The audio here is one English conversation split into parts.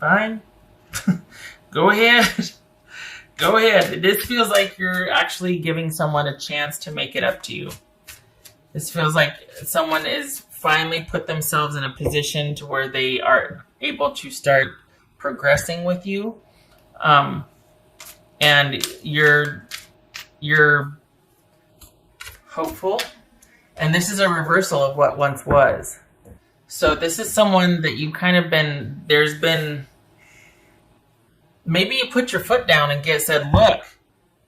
Fine. Go ahead. Go ahead. This feels like you're actually giving someone a chance to make it up to you. This feels like someone is finally put themselves in a position to where they are able to start progressing with you. And you're hopeful. And this is a reversal of what once was. So this is someone that you kind of been, there's been, maybe you put your foot down and said, look,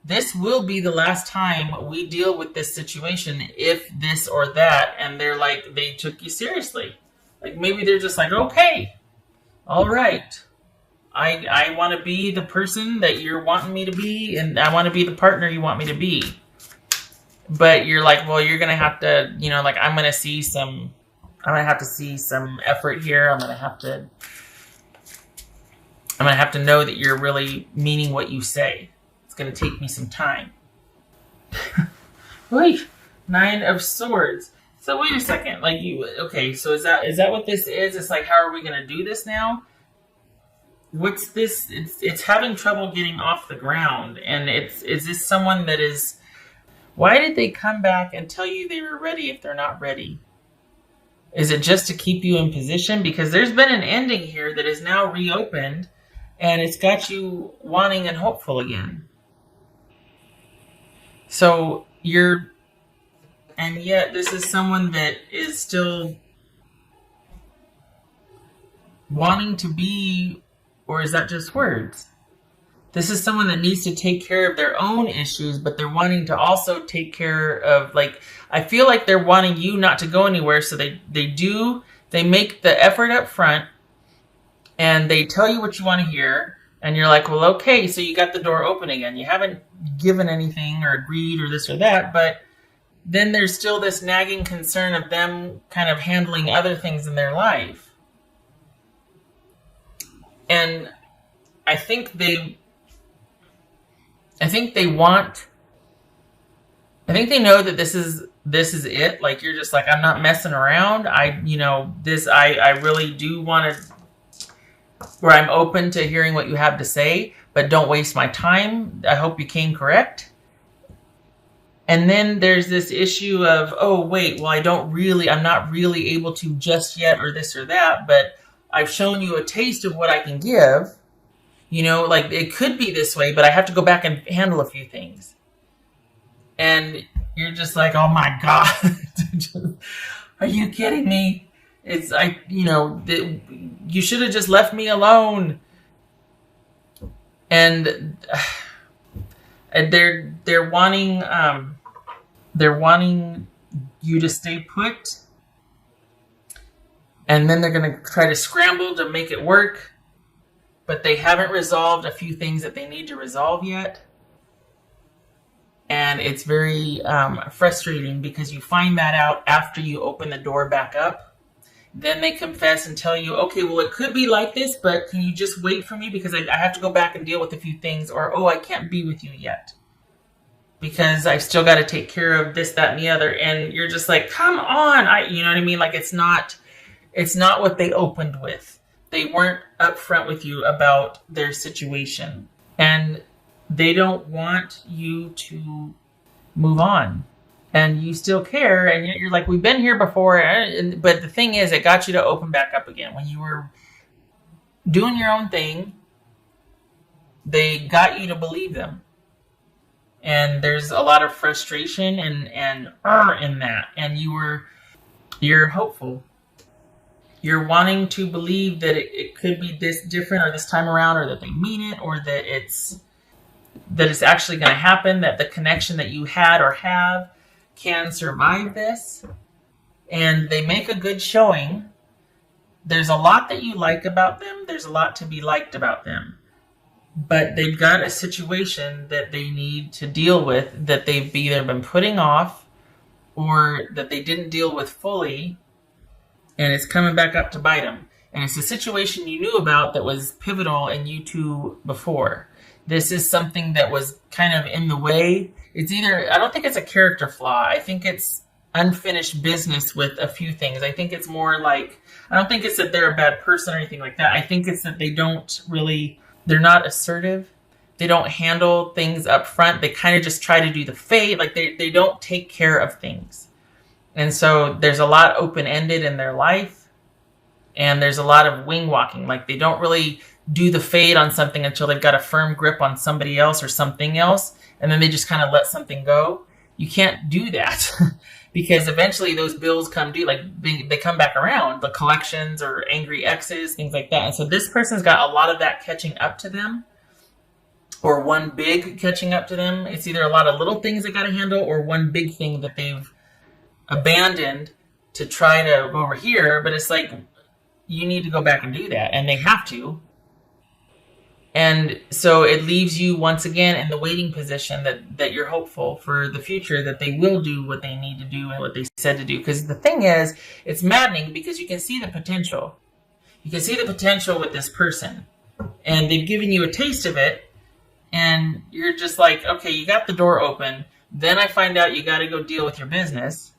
this will be the last time we deal with this situation, if this or that. And they're like, they took you seriously. Like maybe they're just like, okay, all right. I want to be the person that you're wanting me to be, and I want to be the partner you want me to be. But you're like, well, you're going to have to, like I'm going to have to see some effort here. I'm going to have to know that you're really meaning what you say. It's going to take me some time. Wait, 9 of Swords. So wait a second. Okay, so is that what this is? It's like, how are we going to do this now? What's this? It's having trouble getting off the ground. And is this someone that is, why did they come back and tell you they were ready if they're not ready? Is it just to keep you in position? Because there's been an ending here that is now reopened, and it's got you wanting and hopeful again. So and yet this is someone that is still wanting to be, or is that just words? This is someone that needs to take care of their own issues, but they're wanting to also take care of, I feel like they're wanting you not to go anywhere. So they make the effort up front, and they tell you what you want to hear. And you're like, well, okay, so you got the door open again. You haven't given anything or agreed or this or that, but then there's still this nagging concern of them kind of handling other things in their life. And I think they know that this is it. Like, you're just like, I'm not messing around. I really do want to, where I'm open to hearing what you have to say, but don't waste my time. I hope you came correct. And then there's this issue of, oh, wait, well, I'm not really able to just yet, or this or that, but I've shown you a taste of what I can give. It could be this way, but I have to go back and handle a few things. And you're just like, oh my God, are you kidding me? It's you should have just left me alone. And they're wanting you to stay put. And then they're going to try to scramble to make it work. But they haven't resolved a few things that they need to resolve yet. And it's very frustrating, because you find that out after you open the door back up. Then they confess and tell you, okay, well, it could be like this, but can you just wait for me? Because I have to go back and deal with a few things. Or, oh, I can't be with you yet, because I've still got to take care of this, that, and the other. And you're just like, come on. You know what I mean? Like, it's not what they opened with. They weren't upfront with you about their situation. And they don't want you to move on. And you still care, and yet you're like, we've been here before. But the thing is, it got you to open back up again. When you were doing your own thing, they got you to believe them. And there's a lot of frustration and in that. And you're hopeful. You're wanting to believe that it could be this different, or this time around, or that they mean it, or that it's actually going to happen, that the connection that you had or have can survive this. And they make a good showing. There's a lot that you like about them. There's a lot to be liked about them. But they've got a situation that they need to deal with, that they've either been putting off, or that they didn't deal with fully, and it's coming back up to bite them. And it's a situation you knew about that was pivotal in you two before. This is something that was kind of in the way. It's either, I don't think it's a character flaw. I think it's unfinished business with a few things. I think it's more like, I don't think it's that they're a bad person or anything like that. I think it's that they're not assertive. They don't handle things up front. They kind of just try to do the fade. Like they don't take care of things. And so there's a lot open-ended in their life. And there's a lot of wing walking. Like they don't really do the fade on something until they've got a firm grip on somebody else or something else. And then they just kind of let something go. You can't do that because eventually those bills come due. Like they come back around, the collections or angry exes, things like that. And so this person's got a lot of that catching up to them, or one big catching up to them. It's either a lot of little things they got to handle or one big thing that they've abandoned to try to go over here. But it's like, you need to go back and do that. And they have to. And so it leaves you once again in the waiting position that you're hopeful for the future, that they will do what they need to do and what they said to do. Because the thing is, it's maddening because you can see the potential. You can see the potential with this person. And they've given you a taste of it. And you're just like, okay, you got the door open. Then I find out you got to go deal with your business.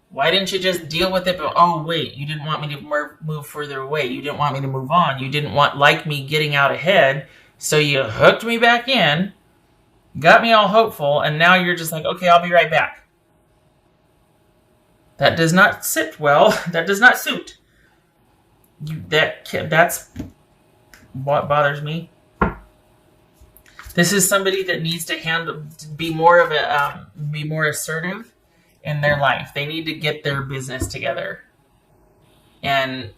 Why didn't you just deal with it? But, oh, wait, you didn't want me to move further away. You didn't want me to move on. You didn't like me getting out ahead. So you hooked me back in, got me all hopeful, and now you're just like, okay, I'll be right back. That does not sit well. That does not suit. That's what bothers me. This is somebody that needs to be more assertive in their life. They need to get their business together, and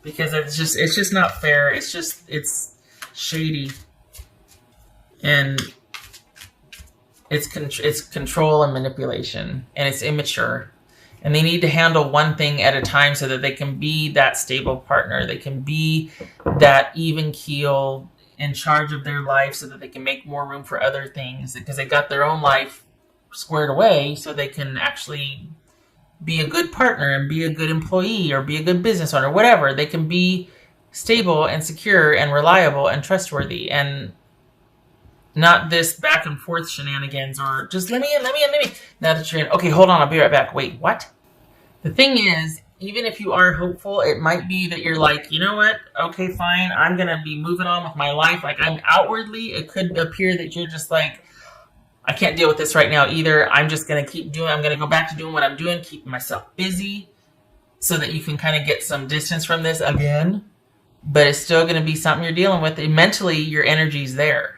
because it's just not fair. It's shady, and it's control and manipulation, and it's immature. And they need to handle one thing at a time so that they can be that stable partner. They can be that even keel in charge of their life so that they can make more room for other things, because they got their own life squared away so they can actually be a good partner and be a good employee or be a good business owner, whatever. They can be stable and secure and reliable and trustworthy, and not this back and forth shenanigans or just let me in. Now that you're in, okay, hold on, I'll be right back. Wait, what? The thing is, even if you are hopeful, it might be that you're like, you know what? Okay, fine. I'm going to be moving on with my life. Like outwardly, it could appear that you're just like, I can't deal with this right now either. I'm just going to I'm going to go back to doing what I'm doing, keeping myself busy so that you can kind of get some distance from this again. But it's still going to be something you're dealing with. And mentally, your energy's there.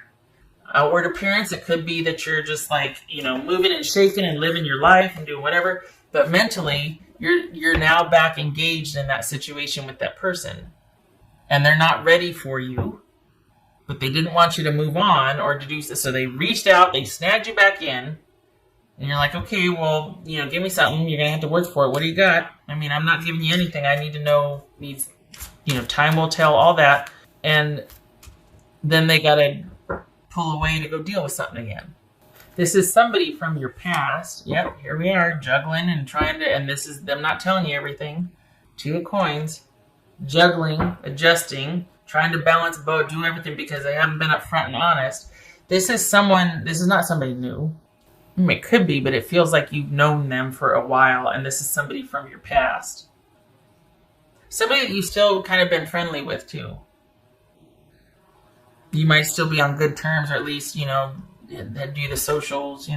Outward appearance, it could be that you're just like, moving and shaking and living your life and doing whatever. But mentally, you're now back engaged in that situation with that person. And they're not ready for you. But they didn't want you to move on or to do so. So they reached out, they snagged you back in. And you're like, okay, well, give me something. You're going to have to work for it. What do you got? I mean, I'm not giving you anything. I need to know. Time will tell, all that. And then they got to pull away to go deal with something again. This is somebody from your past. Yep, here we are, juggling and trying to, and this is them not telling you everything. 2 of coins. Juggling, adjusting, trying to balance both, do everything because they haven't been upfront and honest. This is not somebody new. I mean, it could be, but it feels like you've known them for a while, and this is somebody from your past. Somebody that you've still kind of been friendly with, too. You might still be on good terms, or at least, do the socials,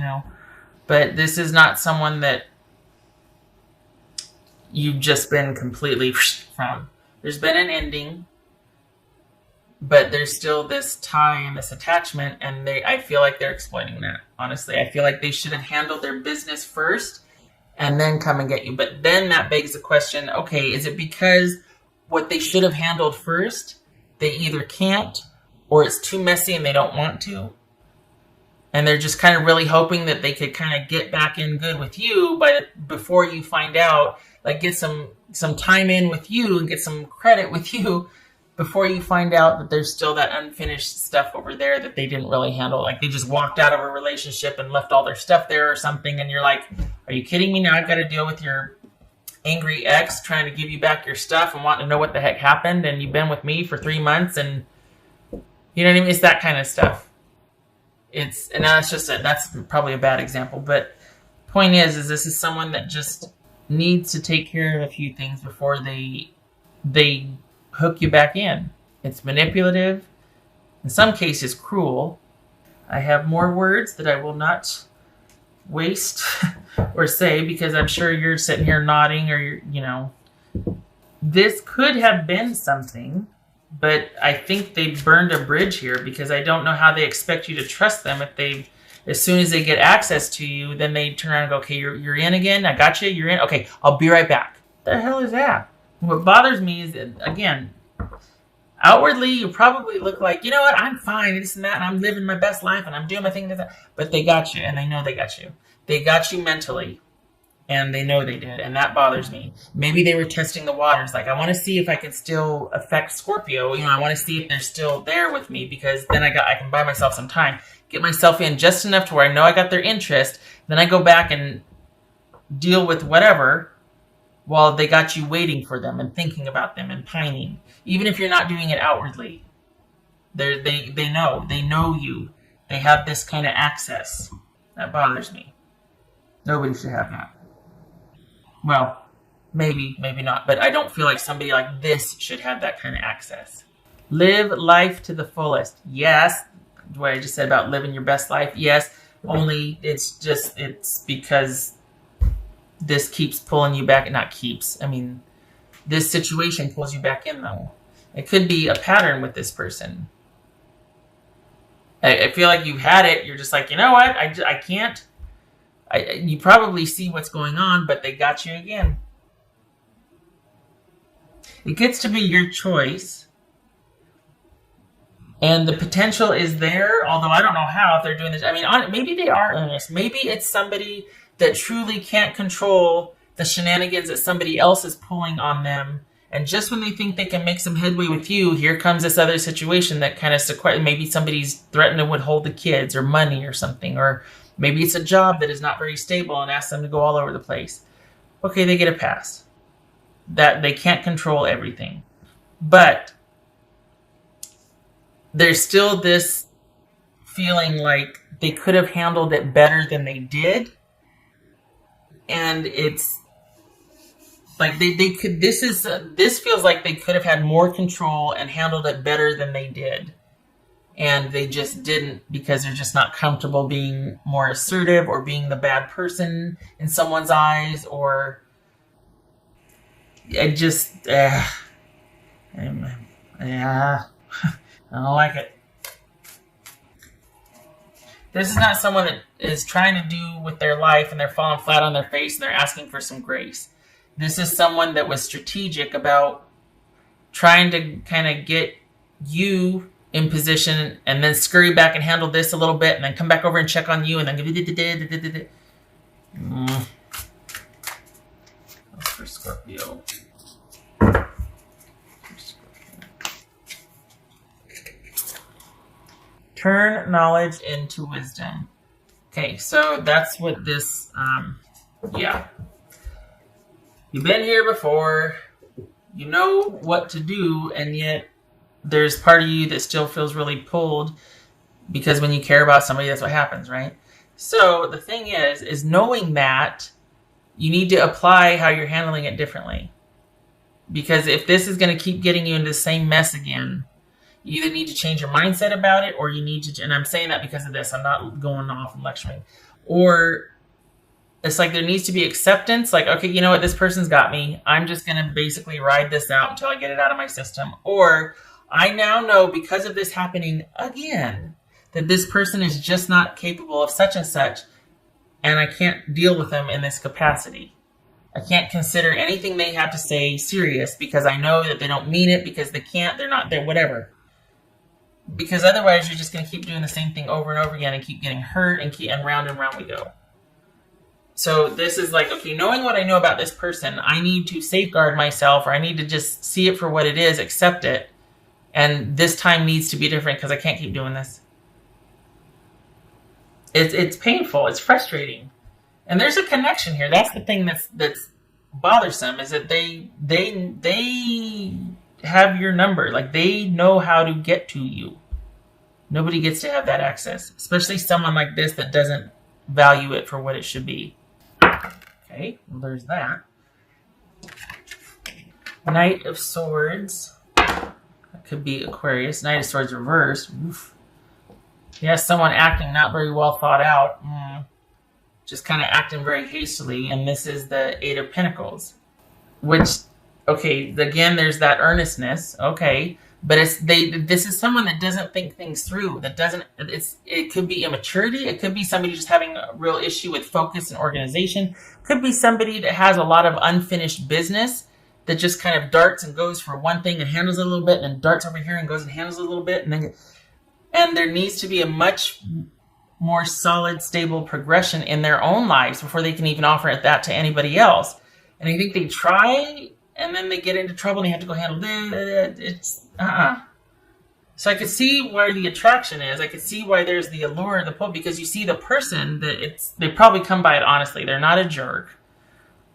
But this is not someone that you've just been completely from. There's been an ending, but there's still this tie and this attachment, and I feel like they're exploiting that, honestly. I feel like they should have handled their business first and then come and get you. But then that begs the question, okay, is it because what they should have handled first, they either can't, or it's too messy and they don't want to? And they're just kind of really hoping that they could kind of get back in good with you, but before you find out, like get some time in with you and get some credit with you before you find out that there's still that unfinished stuff over there that they didn't really handle. Like they just walked out of a relationship and left all their stuff there or something. And you're like, are you kidding me? Now I've got to deal with your angry ex trying to give you back your stuff and wanting to know what the heck happened. And you've been with me for 3 months and you know what I mean? It's that kind of stuff. and that's probably a bad example, but point is this is someone that just needs to take care of a few things before they hook you back in. It's manipulative, in some cases cruel. I have more words that I will not waste or say because I'm sure you're sitting here nodding or this could have been something, but I think they burned a bridge here because I don't know how they expect you to trust them if as soon as they get access to you, then they turn around and go, okay, you're in again. I got you. You're in. Okay, I'll be right back. The hell is that? What bothers me is, again, outwardly, you probably look like, you know what, I'm fine, this and that, and I'm living my best life, and I'm doing my thing, but they got you, and they know they got you. They got you mentally, and they know they did, and that bothers me. Maybe they were testing the waters, like, I want to see if I can still affect Scorpio, I want to see if they're still there with me, because then I can buy myself some time, get myself in just enough to where I know I got their interest, then I go back and deal with whatever, while they got you waiting for them and thinking about them and pining. Even if you're not doing it outwardly. They know you. They have this kind of access. That bothers me. Nobody should have that. Well, maybe not. But I don't feel like somebody like this should have that kind of access. Live life to the fullest. Yes. What I just said about living your best life. Yes. Only it's because this keeps pulling you back. Not keeps. I mean, this situation pulls you back in, though. It could be a pattern with this person. I feel like you've had it. You're just like, you know what? I can't. You probably see what's going on, but they got you again. It gets to be your choice. And the potential is there, although I don't know how if they're doing this. I mean, maybe they are earnest. Maybe it's somebody that truly can't control the shenanigans that somebody else is pulling on them. And just when they think they can make some headway with you, here comes this other situation that kind of maybe somebody's threatened to withhold the kids or money or something. Or maybe it's a job that is not very stable and asks them to go all over the place. Okay, they get a pass. That they can't control everything. But there's still this feeling like they could have handled it better than they did. And it's like they could. This feels like they could have had more control and handled it better than they did, and they just didn't because they're just not comfortable being more assertive or being the bad person in someone's eyes. Or I don't like it. This is not someone that is trying to do with their life and they're falling flat on their face and they're asking for some grace. This is someone that was strategic about trying to kind of get you in position and then scurry back and handle this a little bit and then come back over and check on you and then for Scorpio. Turn knowledge into wisdom. Okay, so that's what this, You've been here before. You know what to do, and yet there's part of you that still feels really pulled because when you care about somebody, that's what happens, right? So the thing is knowing that you need to apply how you're handling it differently. Because if this is going to keep getting you into the same mess again, you either need to change your mindset about it, or you need to, and I'm saying that because of this, I'm not going off and lecturing, or it's like there needs to be acceptance, like, okay, you know what, this person's got me, I'm just going to basically ride this out until I get it out of my system, or I now know because of this happening again, that this person is just not capable of such and such, and I can't deal with them in this capacity. I can't consider anything they have to say serious because I know that they don't mean it, because they can't, they're not there, whatever. Because otherwise you're just going to keep doing the same thing over and over again and keep getting hurt and round we go. So this is like, okay, knowing what I know about this person, I need to safeguard myself, or I need to just see it for what it is, accept it. And this time needs to be different because I can't keep doing this. It's painful. It's frustrating. And there's a connection here. That's the thing that's bothersome, is that they have your number. Like, they know how to get to you. Nobody gets to have that access, especially someone like this that doesn't value it for what it should be. Okay, well, there's that. Knight of Swords. That could be Aquarius. Knight of Swords reversed. Oof. Yeah, someone acting not very well thought out. Just kind of acting very hastily. And this is the Eight of Pentacles. Which, okay, again, there's that earnestness. Okay. But this is someone that doesn't think things through. It could be immaturity. It could be somebody just having a real issue with focus and organization. It could be somebody that has a lot of unfinished business that just kind of darts and goes for one thing and handles it a little bit, and then darts over here and goes and handles it a little bit, and there needs to be a much more solid, stable progression in their own lives before they can even offer that to anybody else. And I think they try, and then they get into trouble and they have to go handle this. It's So I could see where the attraction is. I could see why there's the allure of the pull, because you see the person that they probably come by it honestly. They're not a jerk,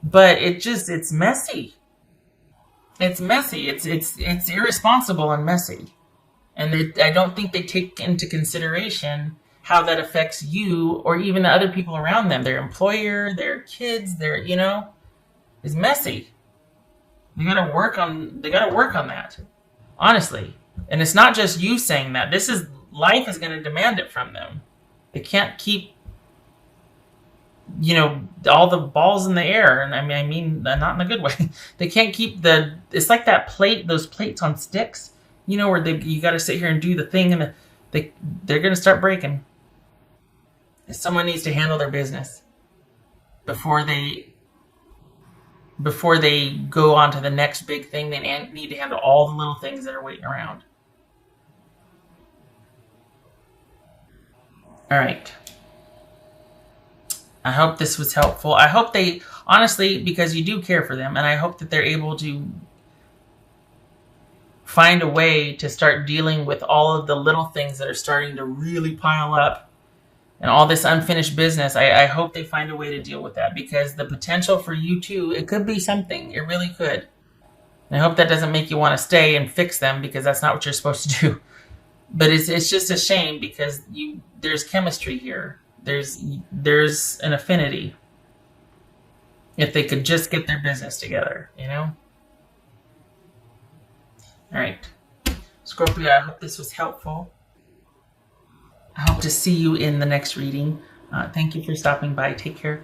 but it's messy. It's messy. It's irresponsible and messy. And I don't think they take into consideration how that affects you or even the other people around them. Their employer, their kids, it's messy. They gotta work on that. Honestly. And it's not just you saying that. Life is going to demand it from them. They can't keep, all the balls in the air. And I mean, not in a good way. They can't keep it's like that plate, those plates on sticks, where you got to sit here and do the thing, and they're going to start breaking. Someone needs to handle their business before they go on to the next big thing. They need to handle all the little things that are waiting around. All right. I hope this was helpful. I hope they, honestly, because you do care for them, and I hope that they're able to find a way to start dealing with all of the little things that are starting to really pile up and all this unfinished business. I hope they find a way to deal with that, because the potential for you too, it could be something. It really could. And I hope that doesn't make you want to stay and fix them, because that's not what you're supposed to do. But it's just a shame, because there's chemistry here. There's an affinity. If they could just get their business together, All right. Scorpio, I hope this was helpful. I hope to see you in the next reading. Thank you for stopping by. Take care.